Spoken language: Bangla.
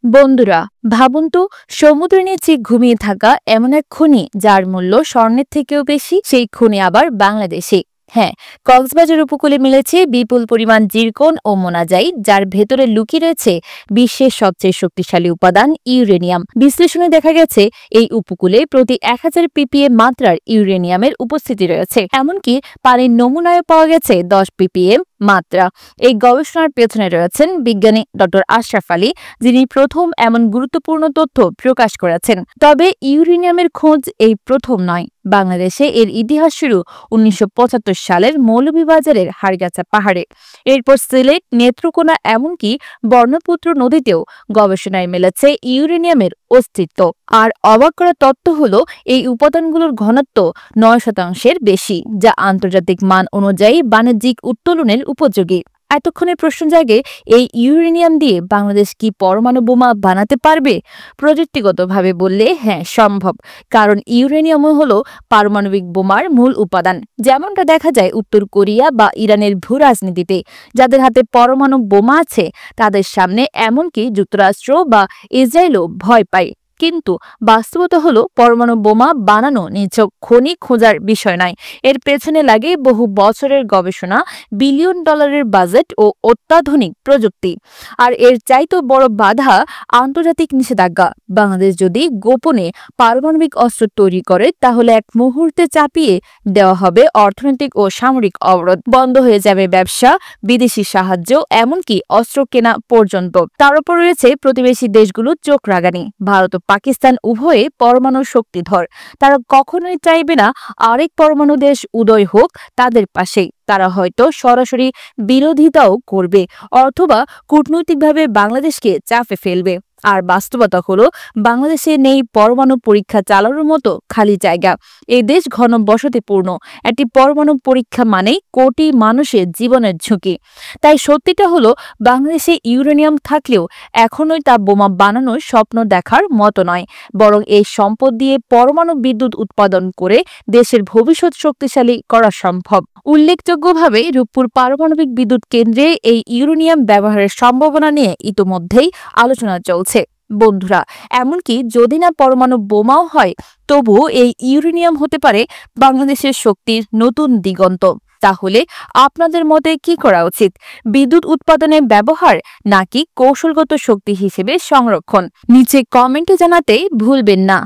বন্ধুরা, ভাবুন তো, সমুদ্রের নিচে ঘুমিয়ে থাকা এমন এক খনি যার মূল্য স্বর্ণের থেকেও বেশি। সেই খনি আবার বাংলাদেশে। হ্যাঁ, কক্সবাজার উপকূলে মিলেছে বিপুল পরিমাণ জিরকন ও মোনাজাইট, যার ভেতরে লুকিয়ে রয়েছে বিশ্বের সবচেয়ে শক্তিশালী উপাদান ইউরেনিয়াম। বিশ্লেষণে দেখা গেছে এই উপকূলে প্রতি 1000 ppm মাত্রার ইউরেনিয়ামের উপস্থিতি রয়েছে। এমনকি পানির নমুনায় পাওয়া গেছে 10 ppm মাত্রা। এই গবেষণার পেছনে রয়েছেন বিজ্ঞানী ডক্টর আশরাফ আলী, যিনি প্রথম এমন গুরুত্বপূর্ণ তথ্য প্রকাশ করেছেন। তবে ইউরেনিয়ামের খোঁজ এই প্রথম নয়। বাংলাদেশে এর ইতিহাস শুরু 1975 সালের মৌলভীবাজারের হাড়গাছা পাহাড়ে। এরপর সিলেট, নেত্রকোনা, এমনকি ব্রহ্মপুত্র নদীতেও গবেষণায় মিলেছে ইউরেনিয়ামের অস্তিত্ব। আর অবাক করা তথ্য হলো, এই উপাদানগুলোর ঘনত্ব 9%-এর বেশি, যা আন্তর্জাতিক মান অনুযায়ী বাণিজ্যিক উত্তোলনের উপযোগী। এতক্ষণে প্রশ্ন জাগে, এই ইউরেনিয়াম দিয়ে বাংলাদেশ কি পরমাণু বোমা বানাতে পারবে? প্রযুক্তিগতভাবে বললে হ্যাঁ, সম্ভব। কারণ ইউরেনিয়াম হলো পারমাণবিক বোমার মূল উপাদান। যেমনটা দেখা যায় উত্তর কোরিয়া বা ইরানের ভূ রাজনীতিতে। যাদের হাতে পরমাণু বোমা আছে, তাদের সামনে এমনকি যুক্তরাষ্ট্র বা ইসরায়েলও ভয় পায়। কিন্তু বাস্তবতা হলো, পরমাণু বোমা বানানো নিছক খনি খোঁজার বিষয় নয়। এর পেছনে লাগে বহু বছরের গবেষণা, বিলিয়ন ডলারের বাজেট ও অত্যাধুনিক প্রযুক্তি। আর এর চাইতেও বড় বাধা আন্তর্জাতিক নিষেধাজ্ঞা। বাংলাদেশ যদি গোপনে পারমাণবিক অস্ত্র তৈরি করে, তাহলে এক মুহূর্তে চাপিয়ে দেওয়া হবে অর্থনৈতিক ও সামরিক অবরোধ। বন্ধ হয়ে যাবে ব্যবসা, বিদেশি সাহায্য, এমনকি অস্ত্র কেনা পর্যন্ত। তার উপর রয়েছে প্রতিবেশী দেশগুলো চোখ রাগানি। ভারত ও পাকিস্তান উভয়ে পরমাণু শক্তিধর। তারা কখনোই চাইবে না আরেক পরমাণু দেশ উদয় হোক তাদের পাশেই। তারা হয়তো সরাসরি বিরোধিতাও করবে, অথবা কূটনৈতিকভাবে বাংলাদেশকে চাপে ফেলবে। আর বাস্তবতা হলো, বাংলাদেশে নেই পরমাণু পরীক্ষা চালানোর মতো খালি জায়গা। এই দেশ ঘন বসতিপূর্ণ। একটি পরমাণু পরীক্ষা মানেই কোটি মানুষের জীবনের ঝুঁকি। তাই সত্যিটা হলো, বাংলাদেশে ইউরেনিয়াম থাকলেও এখনোই তা বোমা বানানোর স্বপ্ন দেখার মতো নয়। বরং এই সম্পদ দিয়ে পরমাণু বিদ্যুৎ উৎপাদন করে দেশের ভবিষ্যৎ শক্তিশালী করা সম্ভব। উল্লেখযোগ্যভাবে রূপপুর পারমাণবিক বিদ্যুৎ কেন্দ্রে এই ইউরেনিয়াম ব্যবহারের সম্ভাবনা নিয়ে ইতোমধ্যেই আলোচনা চলছে। বন্ধুরা, এমনকি যদি না পরমাণু বোমাও হয়, তবুও এই ইউরেনিয়াম হতে পারে বাংলাদেশের শক্তির নতুন দিগন্ত। তাহলে আপনাদের মতে কি করা উচিত? বিদ্যুৎ উৎপাদনে ব্যবহার, নাকি কৌশলগত শক্তি হিসেবে সংরক্ষণ? নিচে কমেন্টে জানাতে ভুলবেন না।